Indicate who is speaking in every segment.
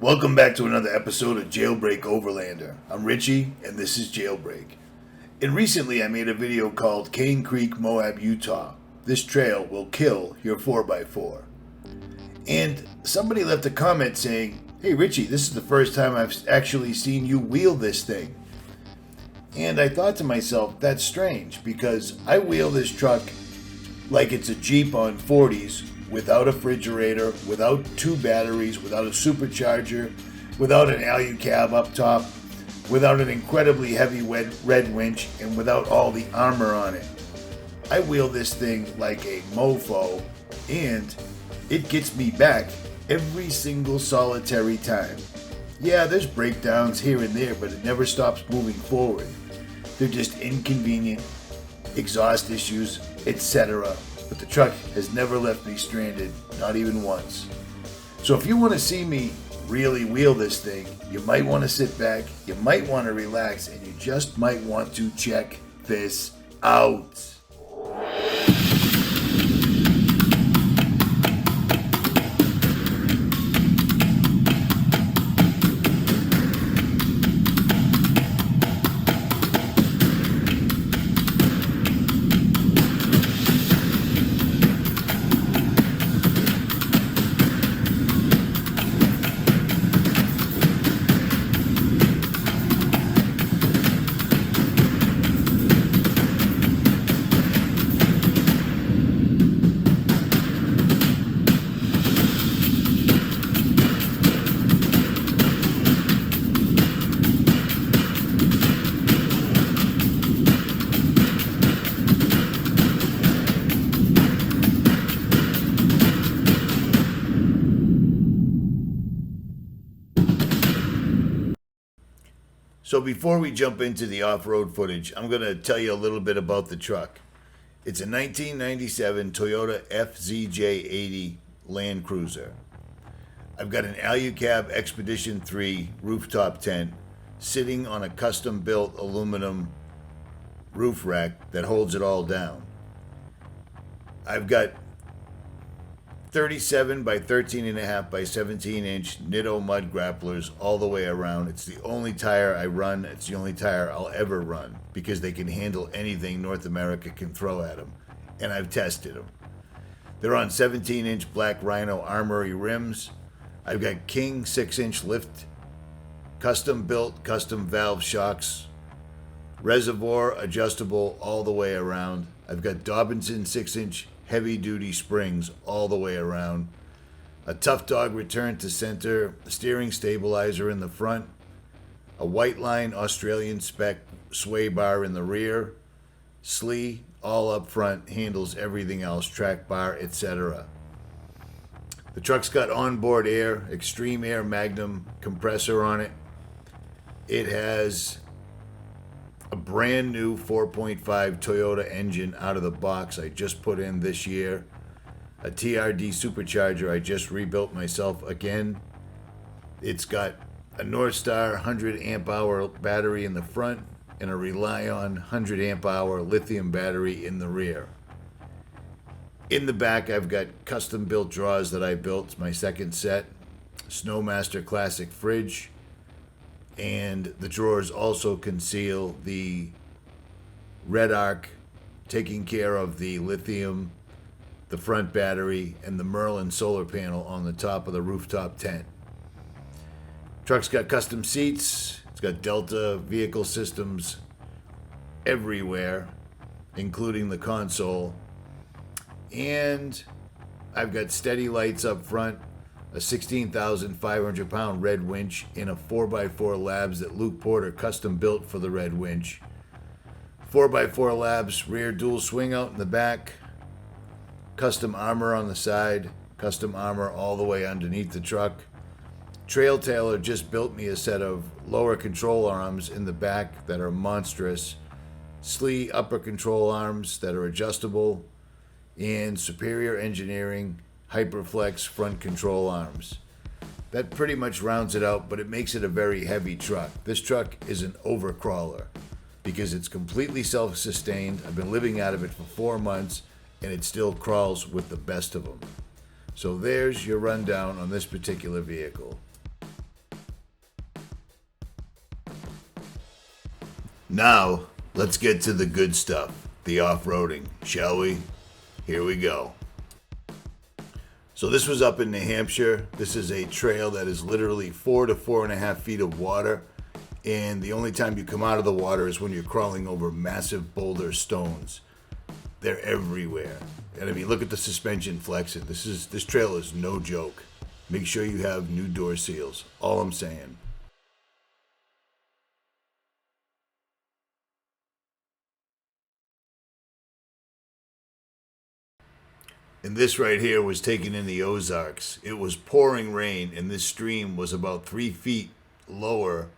Speaker 1: Welcome back to another episode of JailBreak Overlander. I'm Richie, and this is JailBreak. And recently I made a video called Cane Creek, Moab, Utah. This trail will kill your 4x4. And somebody left a comment saying, "Hey Richie, this is the first time I've actually seen you wheel this thing." And I thought to myself, that's strange, because I wheel this truck like it's a Jeep on 40s, without a refrigerator, without two batteries, without a supercharger, without an alu-cab up top, without an incredibly heavy red winch, and without all the armor on it. I wheel this thing like a mofo, and it gets me back every single solitary time. Yeah, there's breakdowns here and there, but it never stops moving forward. They're just inconvenient, exhaust issues, etc. But the truck has never left me stranded, not even once. So if you want to see me really wheel this thing, you might want to sit back, you might want to relax, and you just might want to check this out. So before we jump into the off-road footage, I'm going to tell you a little bit about the truck. It's a 1997 Toyota FZJ80 Land Cruiser. I've got an alu-cab Expedition 3 rooftop tent sitting on a custom-built aluminum roof rack that holds it all down. I've got 37 by 13.5 by 17 inch Nitto MudGrapplers all the way around. It's the only tire I run. It's the only tire I'll ever run because they can handle anything North America can throw at them. And I've tested them. They're on 17 inch black Rhino Armory rims. I've got King 6 inch lift, custom built, custom valve shocks, reservoir adjustable all the way around. I've got Dobinson 6 inch heavy duty springs all the way around, a Tough Dog return to center steering stabilizer in the front, a White Line Australian spec sway bar in the rear, SLE all up front, handles everything else, track bar, etc. The truck's got onboard air, Extreme Air Magnum compressor on it. It has a brand new 4.5 Toyota engine out of the box I just put in this year. A TRD supercharger I just rebuilt myself again. It's got a Northstar 100 amp hour battery in the front and a Relion 100 amp hour lithium battery in the rear. In the back I've got custom built drawers that I built. It's my second set. Snowmaster Classic fridge. And the drawers also conceal the Red Arc, taking care of the lithium, the front battery, and the Merlin solar panel on the top of the rooftop tent. Truck's got custom seats. It's got Delta vehicle systems everywhere, including the console. And I've got steady lights up front, a 16,500 pound red winch in a 4x4 Labs that Luke Porter custom built for the red winch. 4x4 Labs rear dual swing out in the back, custom armor on the side, custom armor all the way underneath the truck. Trail Tailor just built me a set of lower control arms in the back that are monstrous, SLE upper control arms that are adjustable, and Superior Engineering Hyperflex front control arms. That pretty much rounds it out, but it makes it a very heavy truck. This truck is an overcrawler because it's completely self-sustained. I've been living out of it for 4 months, and it still crawls with the best of them. So there's your rundown on this particular vehicle. Now, let's get to the good stuff, the off-roading, shall we? Here we go. So this was up in New Hampshire. This is a trail that is literally 4 to 4.5 feet of water. And the only time you come out of the water is when you're crawling over massive boulder stones. They're everywhere. And I mean, look at the suspension flexing. This trail is no joke. Make sure you have new door seals. All I'm saying. And this right here was taken in the Ozarks. It was pouring rain, and this stream was about 3 feet lower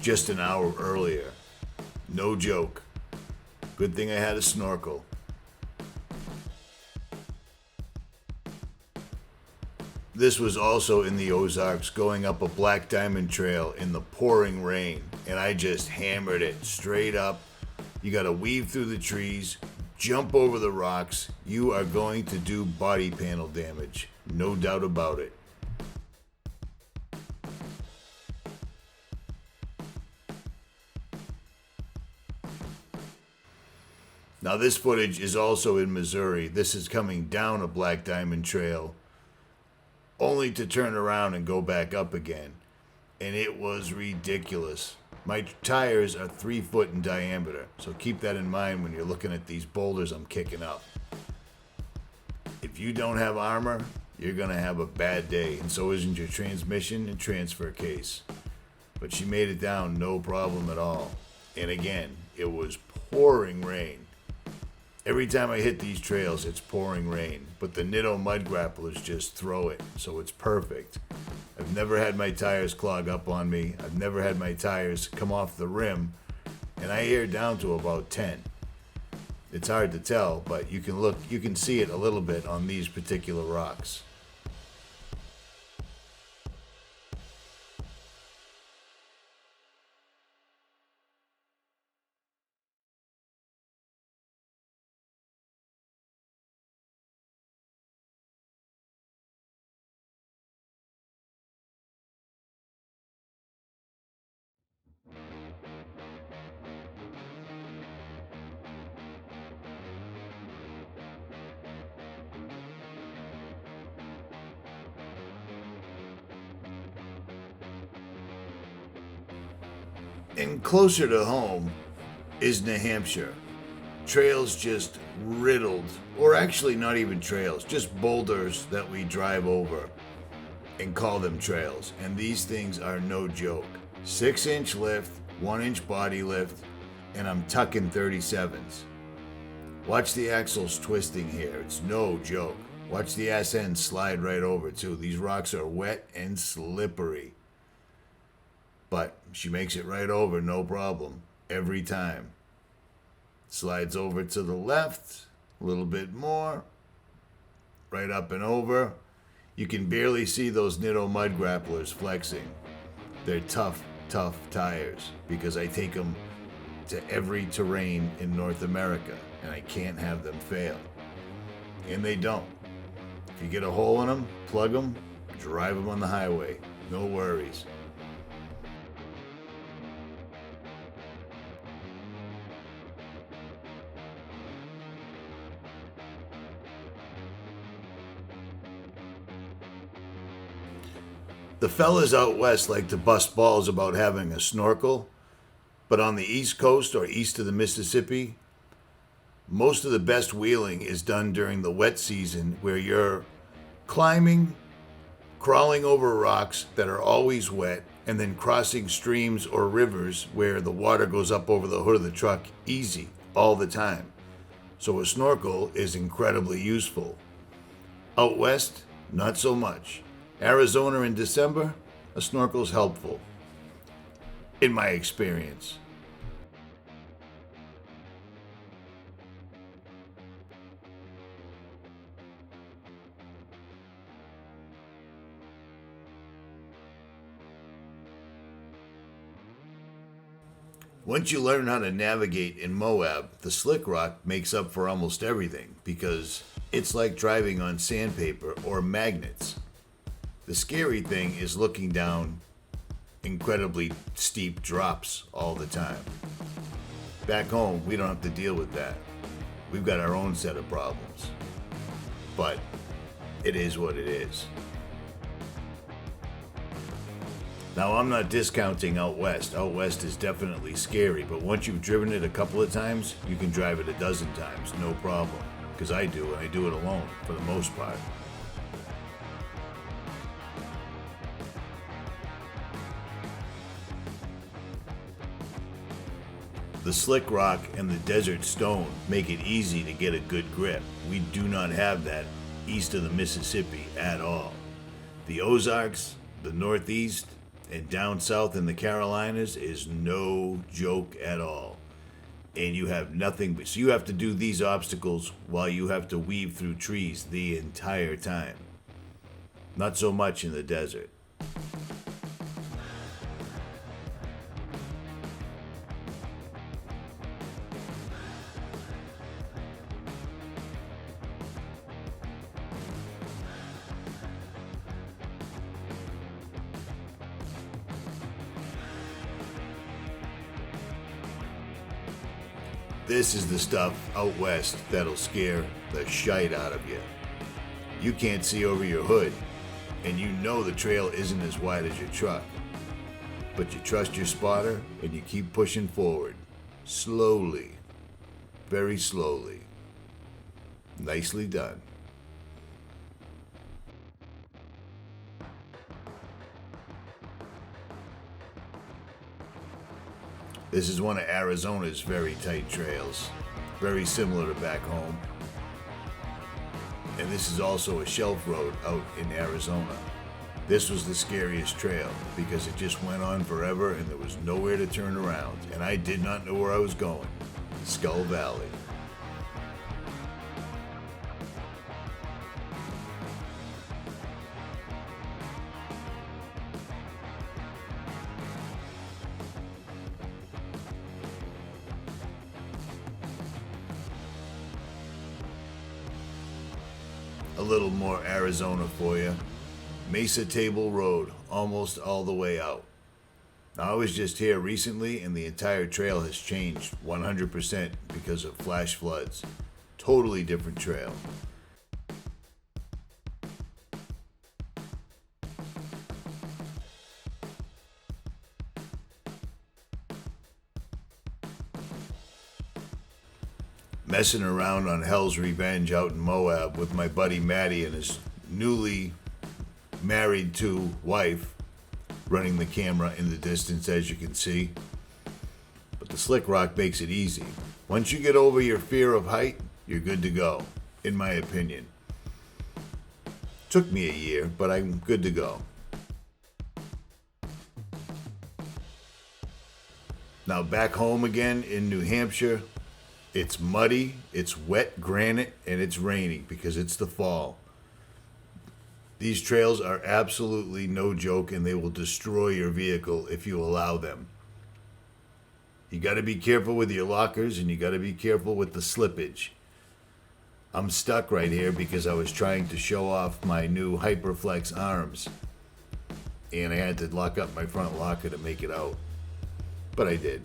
Speaker 1: just an hour earlier. No joke. Good thing I had a snorkel. This was also in the Ozarks, going up a Black Diamond Trail in the pouring rain, and I just hammered it straight up. You gotta weave through the trees, jump over the rocks. You are going to do body panel damage, no doubt about it. Now this footage is also in Missouri. This is coming down a Black Diamond Trail, only to turn around and go back up again. And it was ridiculous. My tires are 3 foot in diameter, so keep that in mind when you're looking at these boulders I'm kicking up. If you don't have armor, you're gonna have a bad day, and so isn't your transmission and transfer case. But she made it down no problem at all. And again, it was pouring rain. Every time I hit these trails, it's pouring rain, but the Nitto MudGrapplers just throw it, so it's perfect. I've never had my tires clog up on me. I've never had my tires come off the rim, and I air down to about 10. It's hard to tell, but you can see it a little bit on these particular rocks. And closer to home is New Hampshire. Trails just riddled, or actually not even trails, just boulders that we drive over and call them trails. And these things are no joke. 6-inch lift, 1-inch body lift, and I'm tucking 37s. Watch the axles twisting here. It's no joke. Watch the ass end slide right over too. These rocks are wet and slippery. But she makes it right over, no problem, every time. Slides over to the left, a little bit more, right up and over. You can barely see those Nitto MudGrapplers flexing. They're tough, tough tires because I take them to every terrain in North America, and I can't have them fail. And they don't. If you get a hole in them, plug them, drive them on the highway. No worries. The fellas out west like to bust balls about having a snorkel, but on the East Coast or east of the Mississippi, most of the best wheeling is done during the wet season where you're climbing, crawling over rocks that are always wet, and then crossing streams or rivers where the water goes up over the hood of the truck easy all the time. So a snorkel is incredibly useful. Out west, not so much. Arizona in December, a snorkel's helpful, in my experience. Once you learn how to navigate in Moab, the slick rock makes up for almost everything because it's like driving on sandpaper or magnets. The scary thing is looking down incredibly steep drops all the time. Back home, we don't have to deal with that. We've got our own set of problems. But it is what it is. Now, I'm not discounting out west. Out west is definitely scary, but once you've driven it a couple of times, you can drive it a dozen times, no problem. Because I do, and I do it alone, for the most part. The slick rock and the desert stone make it easy to get a good grip. We do not have that east of the Mississippi at all. The Ozarks, the Northeast, and down south in the Carolinas is no joke at all. And you have nothing but, so you have to do these obstacles while you have to weave through trees the entire time. Not so much in the desert. This is the stuff out west that'll scare the shite out of you. You can't see over your hood, and you know the trail isn't as wide as your truck. But you trust your spotter, and you keep pushing forward. Slowly. Very slowly. Nicely done. This is one of Arizona's very tight trails, very similar to back home. And this is also a shelf road out in Arizona. This was the scariest trail because it just went on forever and there was nowhere to turn around. And I did not know where I was going. Skull Valley. A little more Arizona for you. Mesa Table Road, almost all the way out. Now, I was just here recently and the entire trail has changed 100% because of flash floods. Totally different trail. Messing around on Hell's Revenge out in Moab with my buddy Matty and his newly married to wife, running the camera in the distance as you can see. But the slick rock makes it easy. Once you get over your fear of height, you're good to go, in my opinion. Took me a year, but I'm good to go. Now back home again in New Hampshire, it's muddy, it's wet granite, and it's raining because it's the fall. These trails are absolutely no joke, and they will destroy your vehicle if you allow them. You got to be careful with your lockers, and you got to be careful with the slippage. I'm stuck right here because I was trying to show off my new Hyperflex arms, and I had to lock up my front locker to make it out. But I did.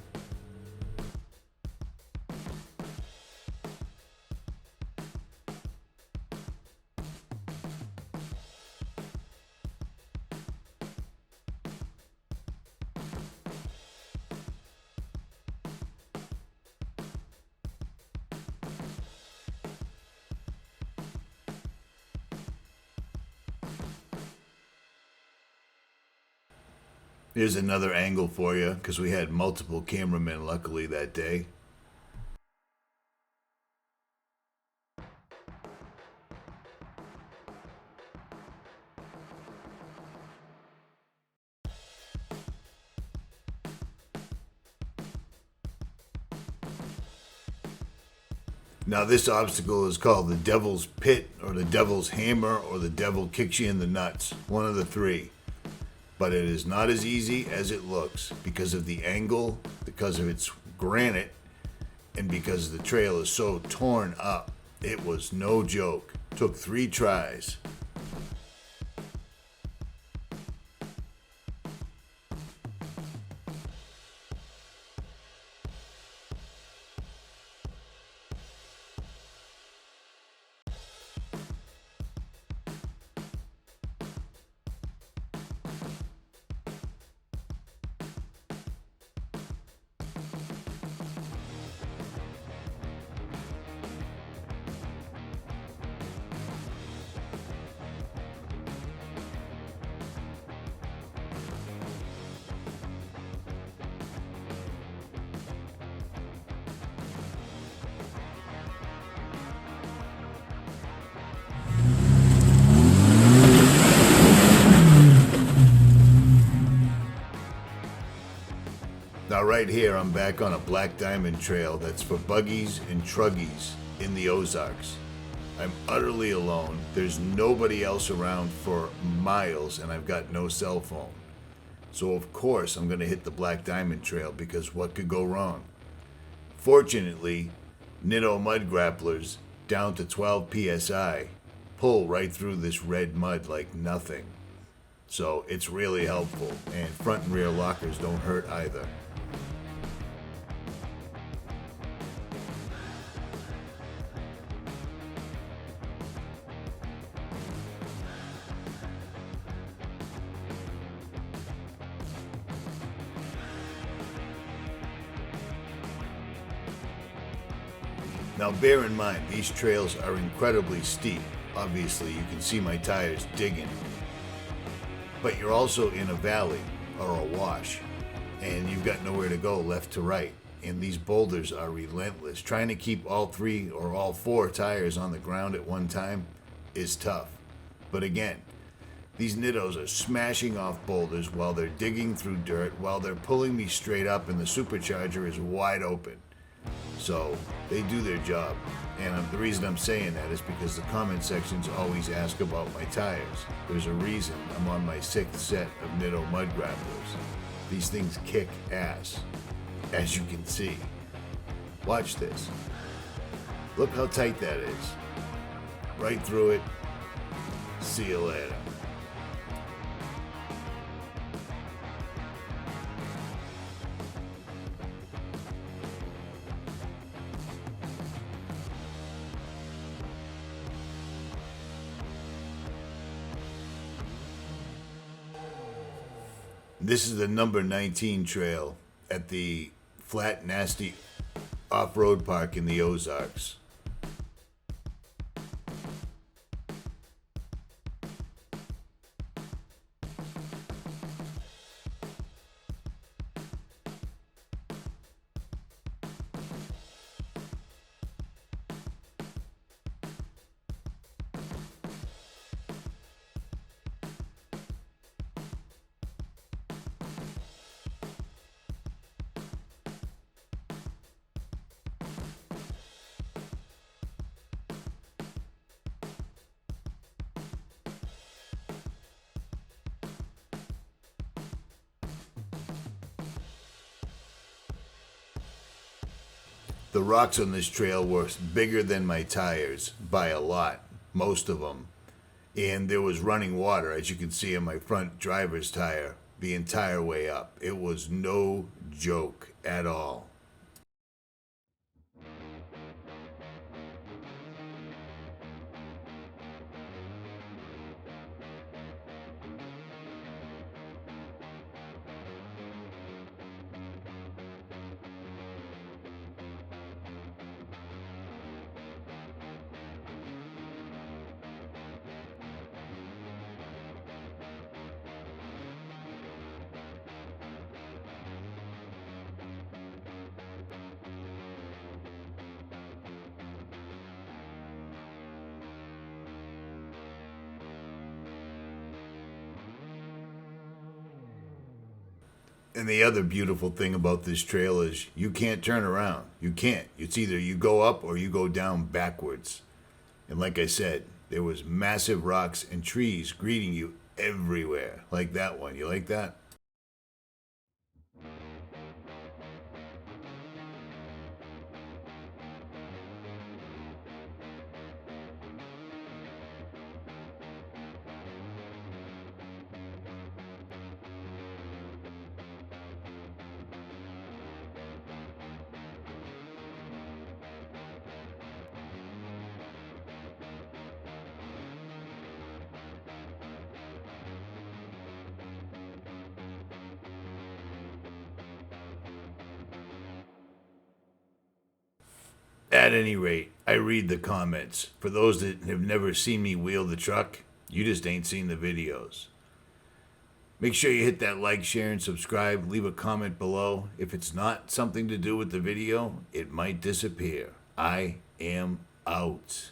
Speaker 1: Here's another angle for you, because we had multiple cameramen luckily that day. Now this obstacle is called the Devil's Pit, or the Devil's Hammer, or the Devil Kicks You in the Nuts. One of the three. But it is not as easy as it looks because of the angle, because of its granite, and because the trail is so torn up. It was no joke. Took 3 tries. Now right here, I'm back on a black diamond trail that's for buggies and truggies in the Ozarks. I'm utterly alone. There's nobody else around for miles, and I've got no cell phone. So of course I'm going to hit the black diamond trail, because what could go wrong? Fortunately, Nitto MudGrapplers down to 12 psi pull right through this red mud like nothing. So it's really helpful, and front and rear lockers don't hurt either. Now bear in mind, these trails are incredibly steep. Obviously, you can see my tires digging. But you're also in a valley or a wash, and you've got nowhere to go left to right. And these boulders are relentless. Trying to keep all 3 or all 4 tires on the ground at one time is tough. But again, these Nittos are smashing off boulders while they're digging through dirt, while they're pulling me straight up, and the supercharger is wide open. So they do their job. And the reason I'm saying that is because the comment sections always ask about my tires. There's a reason I'm on my 6th set of Nitto MudGrapplers. These things kick ass, as you can see. Watch this. Look how tight that is. Right through it. See you later. This is the number 19 trail at the Flat Nasty Off-Road Park in the Ozarks. The rocks on this trail were bigger than my tires by a lot, most of them. And there was running water, as you can see in my front driver's tire, the entire way up. It was no joke at all. And the other beautiful thing about this trail is you can't turn around. You can't. It's either you go up or you go down backwards. And like I said, there was massive rocks and trees greeting you everywhere. Like that one. You like that? At any rate, I read the comments. For those that have never seen me wheel the truck, you just ain't seen the videos. Make sure you hit that like, share, and subscribe. Leave a comment below. If it's not something to do with the video, it might disappear. I am out.